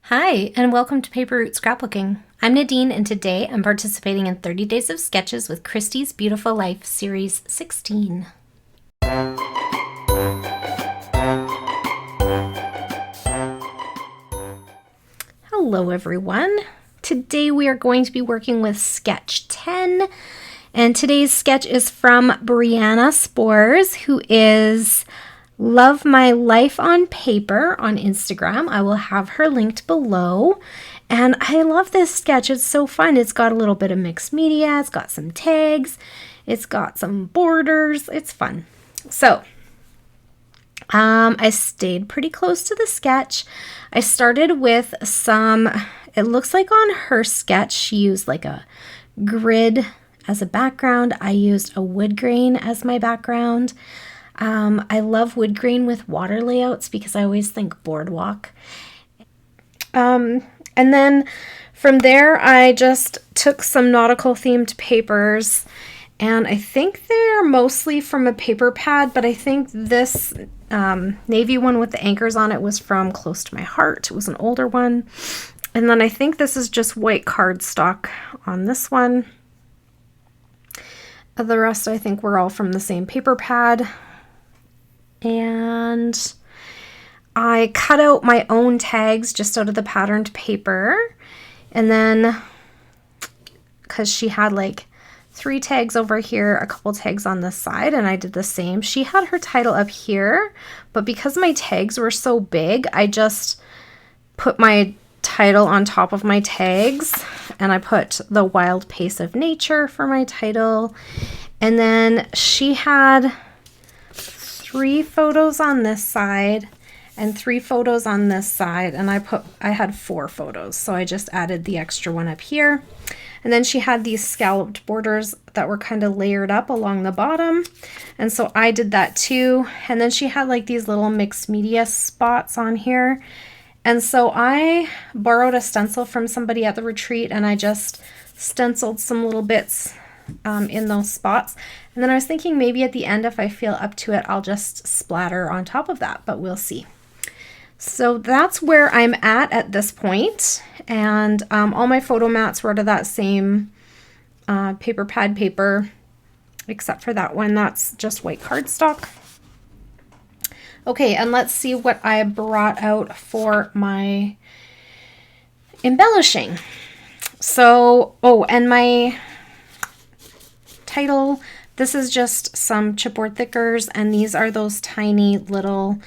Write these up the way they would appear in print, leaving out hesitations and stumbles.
Hi, and welcome to Paper Route Scrapbooking. I'm Nadine, and today I'm participating in 30 Days of Sketches with Christy's Beautiful Life Series 16. Hello, everyone. Today we are going to be working with Sketch 10, and today's sketch is from Brianna Spores, who is Love My Life on Paper on Instagram. I will have her linked below. And I love this sketch. It's so fun. It's got a little bit of mixed media. It's got some tags. It's got some borders. It's fun. So, I stayed pretty close to the sketch. I started with some, it looks like on her sketch, she used like a grid as a background. I used a wood grain as my background. I love wood grain with water layouts because I always think boardwalk. And then from there, I just took some nautical themed papers, and I think they're mostly from a paper pad, but I think this navy one with the anchors on it was from Close to My Heart. It was an older one. And then I think this is just white cardstock on this one. The rest I think were all from the same paper pad. And I cut out my own tags just out of the patterned paper. And then, because she had like 3 tags over here, a couple tags on this side, and I did the same. She had her title up here, but because my tags were so big, I just put my title on top of my tags, and I put The Wild Pace of Nature for my title. And then she had 3 photos on this side and 3 photos on this side, and I had 4 photos, so I just added the extra one up here. And then she had these scalloped borders that were kind of layered up along the bottom, and so I did that too. And then she had like these little mixed media spots on here, and so I borrowed a stencil from somebody at the retreat, and I just stenciled some little bits in those spots. And then I was thinking maybe at the end, if I feel up to it, I'll just splatter on top of that, but we'll see. So that's where I'm at this point. And all my photo mats were out of that same paper pad paper, except for that one. That's just white cardstock. Okay, and let's see what I brought out for my embellishing. So, and my title, this is just some chipboard thickers, and these are those tiny little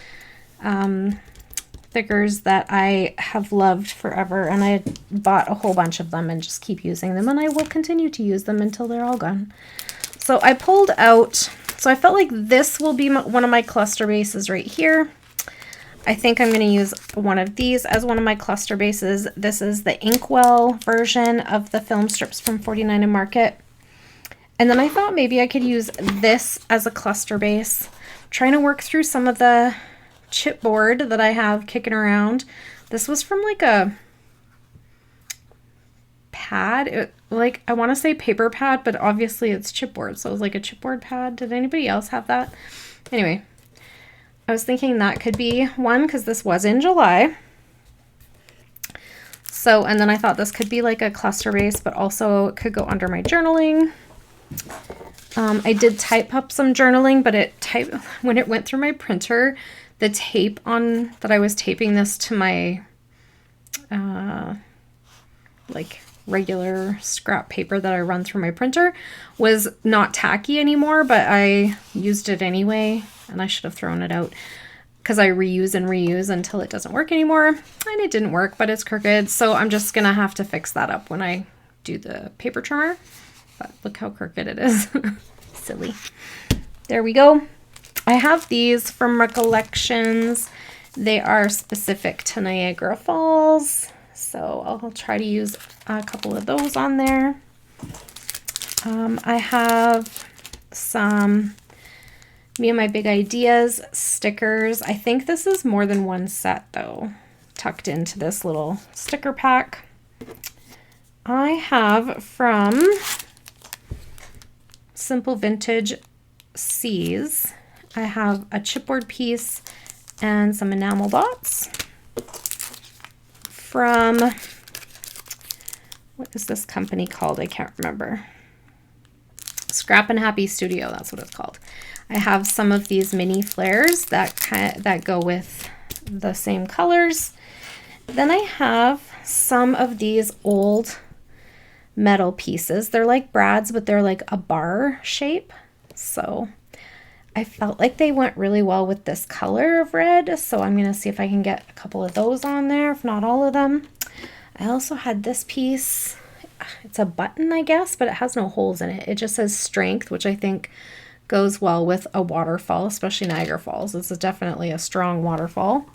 thickers that I have loved forever, and I bought a whole bunch of them and just keep using them, and I will continue to use them until they're all gone. So I pulled out, so I felt like this will be one of my cluster bases right here. I think I'm going to use one of these as one of my cluster bases. This is the Inkwell version of the film strips from 49 and Market. And then I thought maybe I could use this as a cluster base. I'm trying to work through some of the chipboard that I have kicking around. This was from like a pad. I want to say paper pad, but obviously it's chipboard. So it was like a chipboard pad. Did anybody else have that? Anyway, I was thinking that could be one because this was in July. So, and then I thought this could be like a cluster base, but also it could go under my journaling. I did type up some journaling, but when it went through my printer, the tape on that I was taping this to my like regular scrap paper that I run through my printer was not tacky anymore, but I used it anyway, and I should have thrown it out because I reuse and reuse until it doesn't work anymore, and it didn't work, but it's crooked, so I'm just gonna have to fix that up when I do the paper trimmer. But look how crooked it is. Silly. There we go. I have these from Recollections. They are specific to Niagara Falls, so I'll try to use a couple of those on there. I have some Me and My Big Ideas stickers. I think this is more than one set though, tucked into this little sticker pack. I have from Simple Vintage C's, I have a chipboard piece and some enamel dots. from, what is this company called? I can't remember. Scrap and Happy Studio, that's what it's called. I have some of these mini flares that go with the same colors. Then I have some of these old metal pieces. They're like brads, but they're like a bar shape. So I felt like they went really well with this color of red. So I'm going to see if I can get a couple of those on there, if not all of them. I also had this piece. It's a button, I guess, but it has no holes in it. It just says strength, which I think goes well with a waterfall, especially Niagara Falls. This is definitely a strong waterfall.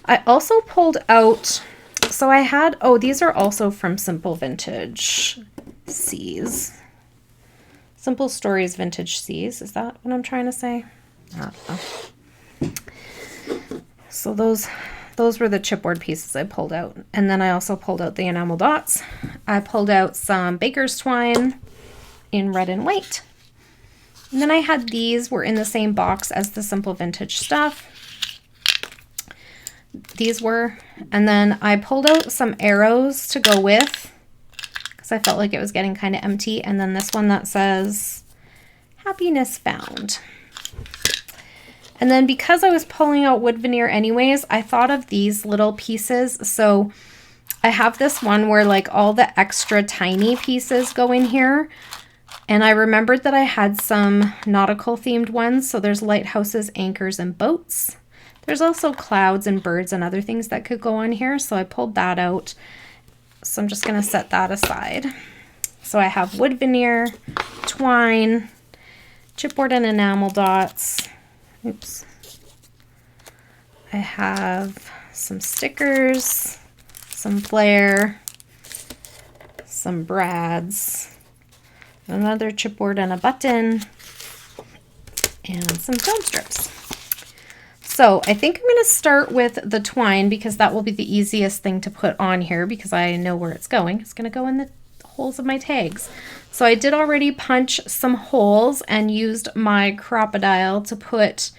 I also pulled out, so I had, oh, these are also from Simple Vintage Seas. Simple Stories Vintage Seas. Is that what I'm trying to say? I don't know. So those were the chipboard pieces I pulled out. And then I also pulled out the enamel dots. I pulled out some baker's twine in red and white. And then I had these were in the same box as the Simple Vintage stuff. These were, and then I pulled out some arrows to go with because I felt like it was getting kind of empty. And then this one that says happiness found. And then because I was pulling out wood veneer anyways, I thought of these little pieces. So I have this one where like all the extra tiny pieces go in here. And I remembered that I had some nautical themed ones. So there's lighthouses, anchors, and boats. There's also clouds and birds and other things that could go on here. So I pulled that out. So I'm just going to set that aside. So I have wood veneer, twine, chipboard and enamel dots. Oops. I have some stickers, some flair, some brads, another chipboard and a button, and some film strips. So I think I'm going to start with the twine because that will be the easiest thing to put on here because I know where it's going. It's going to go in the holes of my tags. So I did already punch some holes and used my crocodile to put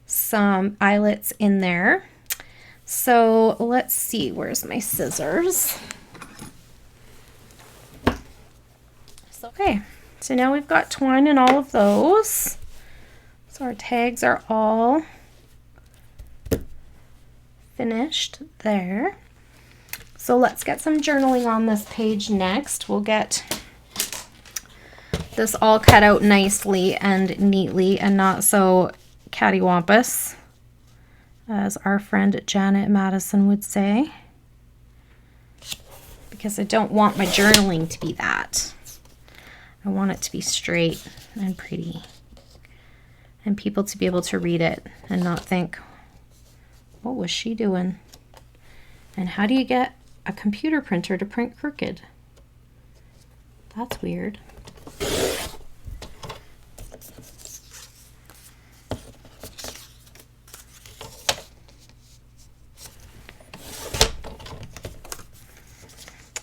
some eyelets in there. So let's see, where's my scissors? Okay, so now we've got twine in all of those. So our tags are all finished there. So let's get some journaling on this page next. We'll get this all cut out nicely and neatly and not so cattywampus, as our friend Janet Madison would say, because I don't want my journaling to be that. I want it to be straight and pretty and people to be able to read it and not think, what was she doing? And how do you get a computer printer to print crooked? That's weird.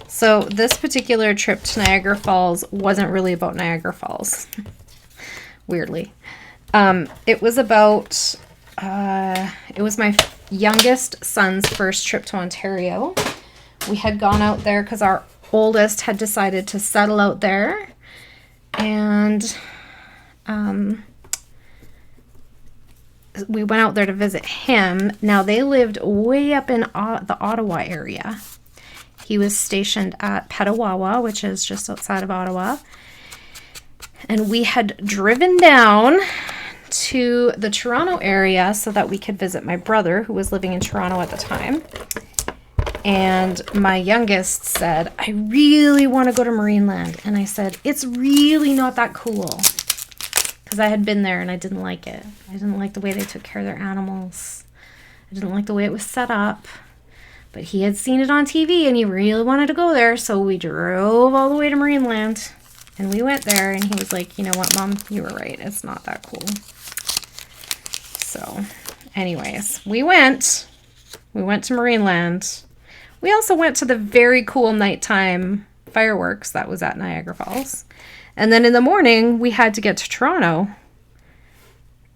So this particular trip to Niagara Falls wasn't really about Niagara Falls, weirdly. It was about, it was my youngest son's first trip to Ontario. We had gone out there because our oldest had decided to settle out there. And we went out there to visit him. Now they lived way up in the Ottawa area. He was stationed at Petawawa, which is just outside of Ottawa. And we had driven down to the Toronto area so that we could visit my brother, who was living in Toronto at the time. And my youngest said, I really want to go to Marineland. And I said, it's really not that cool. Because I had been there and I didn't like it. I didn't like the way they took care of their animals. I didn't like the way it was set up. But he had seen it on TV and he really wanted to go there. So we drove all the way to Marineland. And we went there and he was like, you know what, Mom? You were right. It's not that cool. So anyways, we went to Marineland. We also went to the very cool nighttime fireworks that was at Niagara Falls. And then in the morning, we had to get to Toronto.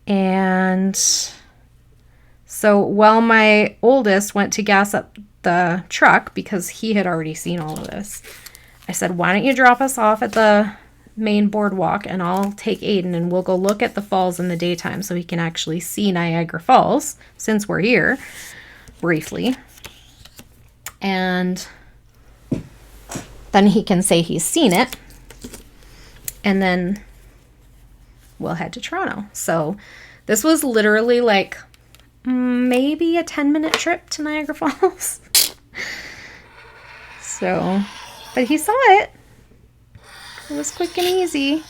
And so while my oldest went to gas up the truck because he had already seen all of this. I said, why don't you drop us off at the main boardwalk and I'll take Aiden and we'll go look at the falls in the daytime so he can actually see Niagara Falls since we're here briefly. And then he can say he's seen it. And then we'll head to Toronto. So this was literally like maybe a 10-minute trip to Niagara Falls. So, but he saw it. It was quick and easy.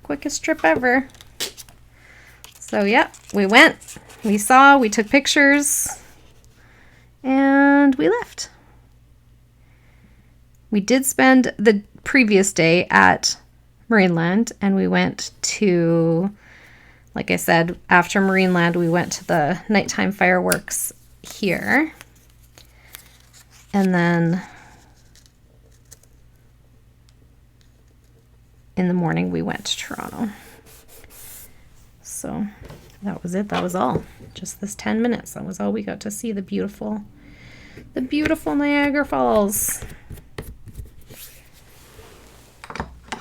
Quickest trip ever. So yeah, we went, we saw, we took pictures, and we left. We did spend the previous day at Marineland, and we went to, like I said, after Marineland, we went to the nighttime fireworks here. And then in the morning, we went to Toronto. So that was it. That was all. Just this 10 minutes. That was all we got to see. The beautiful Niagara Falls.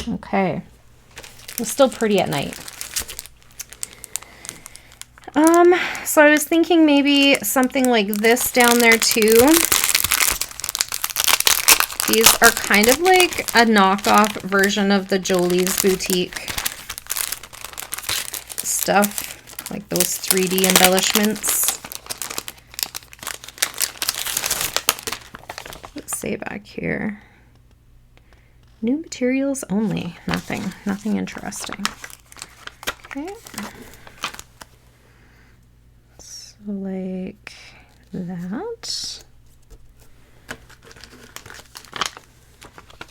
Okay. It was still pretty at night. So I was thinking maybe something like this down there too. These are kind of like a knockoff version of the Jolie's Boutique stuff, like those 3D embellishments. Let's say back here. New materials only. Nothing interesting. Okay. So like that.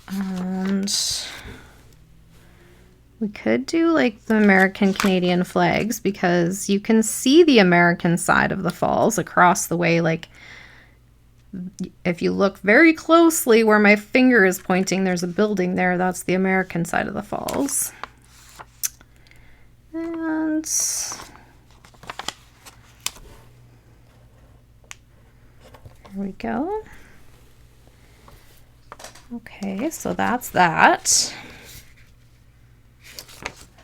And we could do like the American Canadian flags because you can see the American side of the falls across the way. Like if you look very closely where my finger is pointing, there's a building there. That's the American side of the falls. And there we go. Okay, so that's that.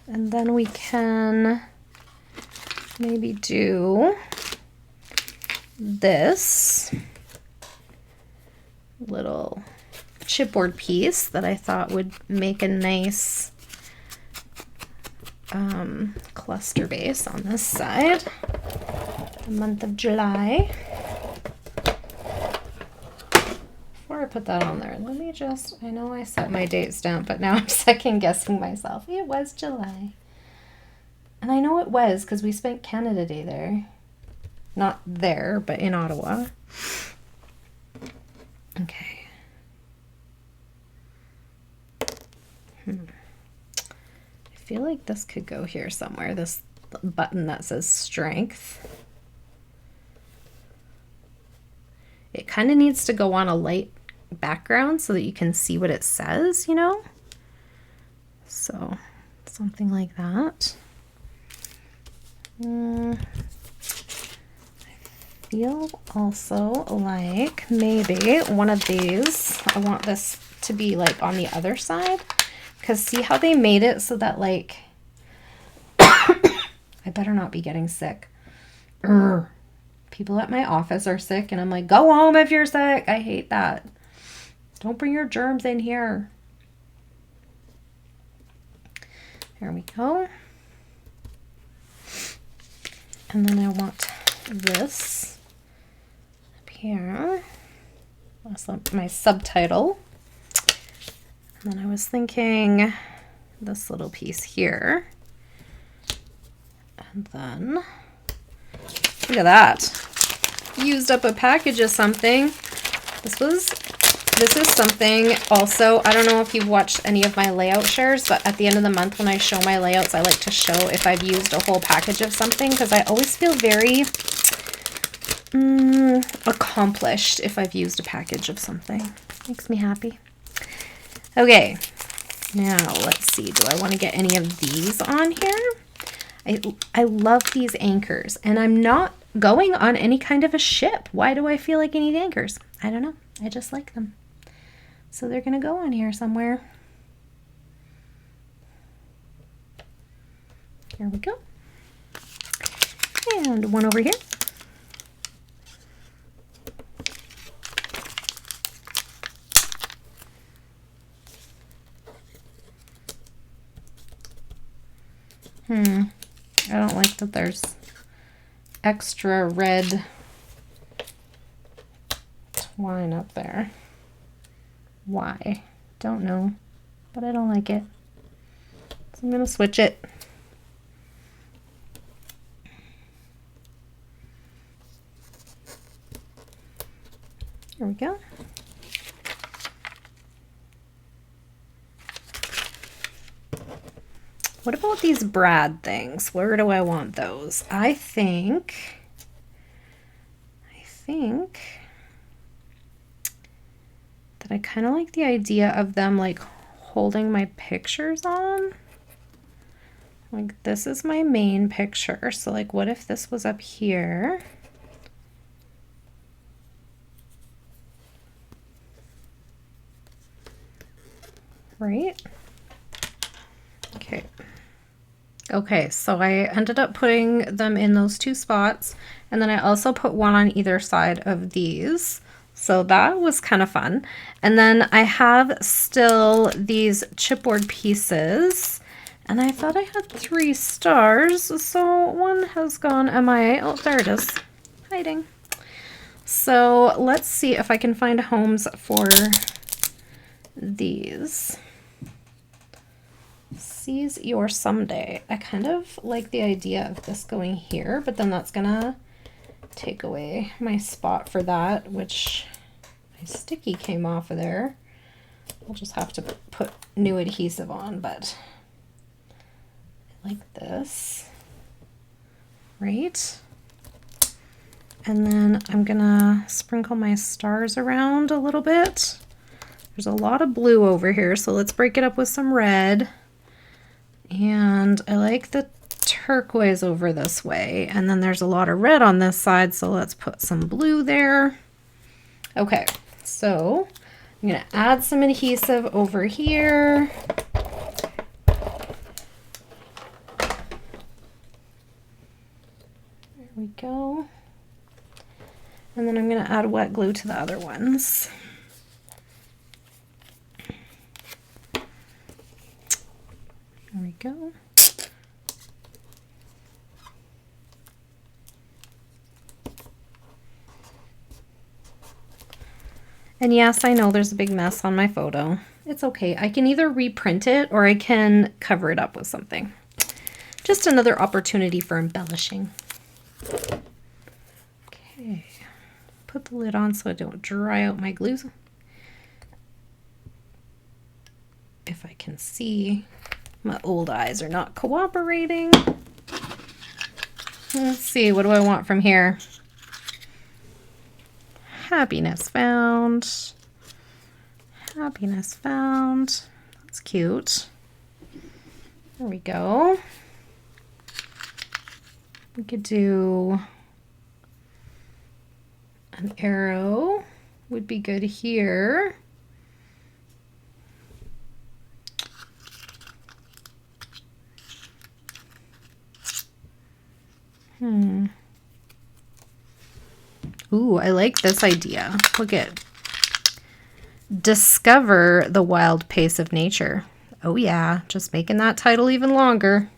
And then we can maybe do this little chipboard piece that I thought would make a nice cluster base on this side. The month of July. Before I put that on there, let me just, I know I set my date stamp, but now I'm second guessing myself. It was July. And I know it was because we spent Canada Day there. Not there, but in Ottawa. Okay. I feel like this could go here somewhere. This button that says strength. It kind of needs to go on a light background so that you can see what it says, you know? So, something like that. I feel also like maybe one of these, I want this to be like on the other side, because see how they made it so that like, I better not be getting sick. People at my office are sick and I'm like, go home if you're sick. I hate that. Don't bring your germs in here. There we go. And then I want this up here. That's my subtitle. And then I was thinking this little piece here. And then, look at that. Used up a package of something. This is something also, I don't know if you've watched any of my layout shares, but at the end of the month when I show my layouts, I like to show if I've used a whole package of something because I always feel very accomplished if I've used a package of something. Makes me happy. Okay, now let's see. Do I want to get any of these on here? I love these anchors, and I'm not going on any kind of a ship. Why do I feel like I need anchors? I don't know. I just like them. So they're going to go on here somewhere. Here we go. And one over here. I don't like that there's extra red twine up there. Why? Don't know, but I don't like it. So I'm going to switch it. There we go. What about these brad things? Where do I want those? I think that I kind of like the idea of them like holding my pictures on. Like this is my main picture. So like what if this was up here? Right? Okay. Okay, so I ended up putting them in those two spots, and then I also put one on either side of these. So that was kind of fun. And then I have still these chipboard pieces, and I thought I had 3 stars, so one has gone MIA. Oh, there it is, hiding. So let's see if I can find homes for these. Seize your someday. I kind of like the idea of this going here, but then that's gonna take away my spot for that, which my sticky came off of there. I'll just have to put new adhesive on, but I like this, right? And then I'm gonna sprinkle my stars around a little bit. There's a lot of blue over here, so let's break it up with some red. And I like the turquoise over this way. And then there's a lot of red on this side, so let's put some blue there. Okay, so I'm going to add some adhesive over here. There we go. And then I'm going to add wet glue to the other ones. There we go. And yes, I know there's a big mess on my photo. It's okay. I can either reprint it or I can cover it up with something. Just another opportunity for embellishing. Okay. Put the lid on so I don't dry out my glue. If I can see. My old eyes are not cooperating. Let's see, what do I want from here? Happiness found. Happiness found. That's cute. There we go. We could do an arrow. Would be good here. Ooh, I like this idea. Look at discover the wild pace of nature. Oh yeah, just making that title even longer.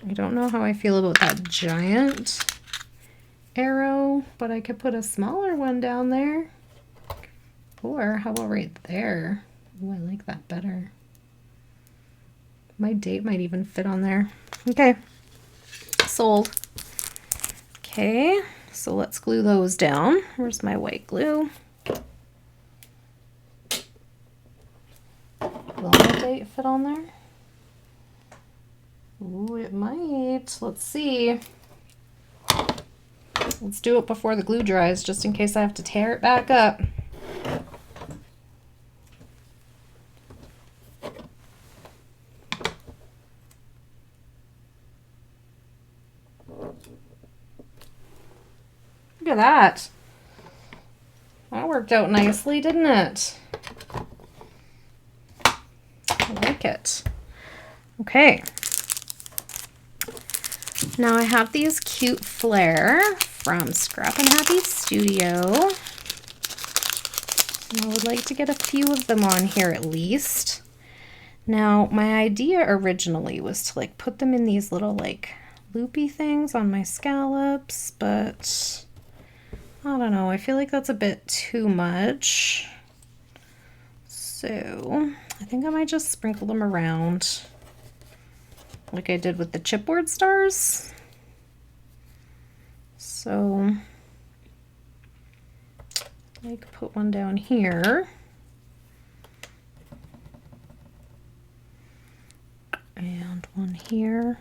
I don't know how I feel about that giant arrow, but I could put a smaller one down there. Or how about right there? Ooh, I like that better. My date might even fit on there. Okay. Sold. Okay, so let's glue those down. Where's my white glue? Will my date fit on there? Ooh, it might. Let's see. Let's do it before the glue dries, just in case I have to tear it back up. at that. That worked out nicely, didn't it? I like it. Okay. Now I have these cute flare from Scrap and Happy Studio. I would like to get a few of them on here at least. Now, my idea originally was to like put them in these little like loopy things on my scallops, but I don't know. I feel like that's a bit too much. So I think I might just sprinkle them around like I did with the chipboard stars. So like put one down here. And one here.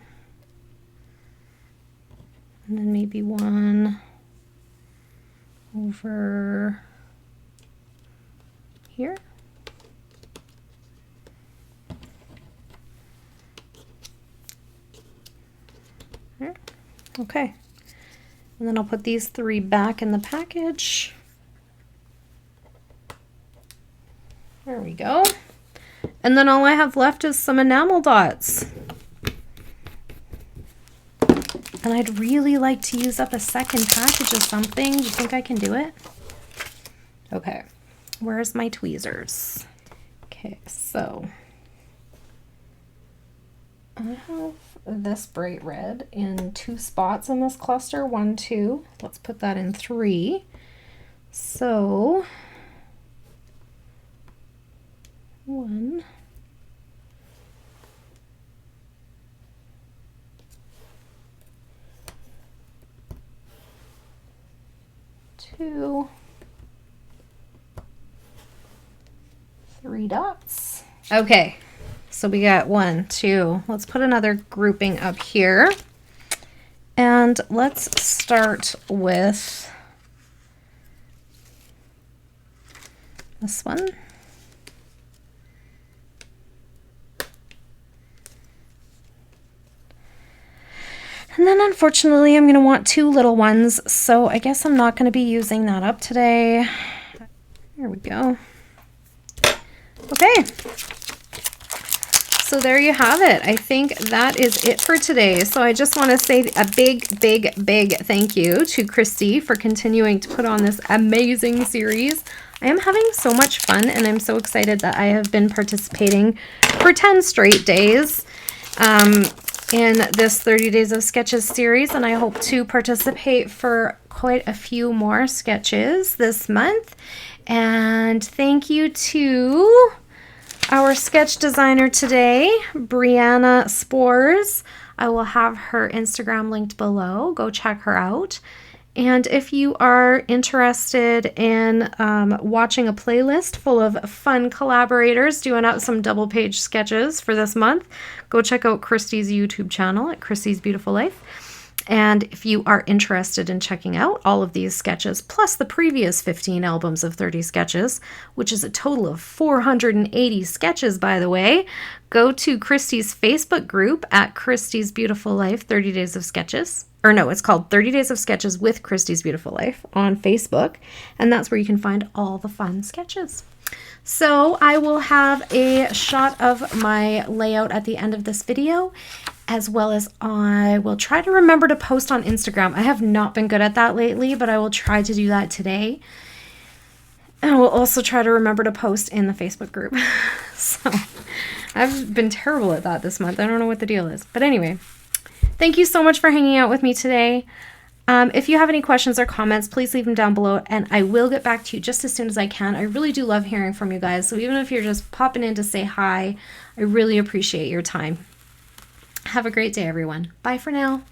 And then maybe one over here. There. Okay. And then I'll put these 3 back in the package. There we go. And then all I have left is some enamel dots. And I'd really like to use up a second package of something. Do you think I can do it? Okay. Where's my tweezers? Okay, so I have this bright red in 2 spots in this cluster. 1, 2. Let's put that in 3. So 1, 2, 3 dots. Okay, so we got 1, 2. Let's put another grouping up here. And let's start with this one. And then unfortunately I'm going to want 2 little ones, so I guess I'm not going to be using that up today. There we go. Okay. So there you have it. I think that is it for today. So I just want to say a big, big, big thank you to Christy for continuing to put on this amazing series. I am having so much fun, and I'm so excited that I have been participating for 10 straight days in this 30 Days of Sketches series, and I hope to participate for quite a few more sketches this month. And thank you to our sketch designer today, Brianna Spores. I will have her Instagram linked below. Go check her out. And if you are interested in watching a playlist full of fun collaborators doing out some double page sketches for this month, go check out Christy's YouTube channel at Christy's Beautiful Life. And if you are interested in checking out all of these sketches, plus the previous 15 albums of 30 sketches, which is a total of 480 sketches, by the way, go to Christy's Facebook group at Christy's Beautiful Life 30 Days of Sketches. Or no, it's called 30 Days of Sketches with Christy's Beautiful Life on Facebook. And that's where you can find all the fun sketches. So I will have a shot of my layout at the end of this video, as well as I will try to remember to post on Instagram. I have not been good at that lately, but I will try to do that today. And I will also try to remember to post in the Facebook group. So I've been terrible at that this month. I don't know what the deal is. But anyway, thank you so much for hanging out with me today. If you have any questions or comments, please leave them down below, and I will get back to you just as soon as I can. I really do love hearing from you guys, so even if you're just popping in to say hi, I really appreciate your time. Have a great day, everyone. Bye for now.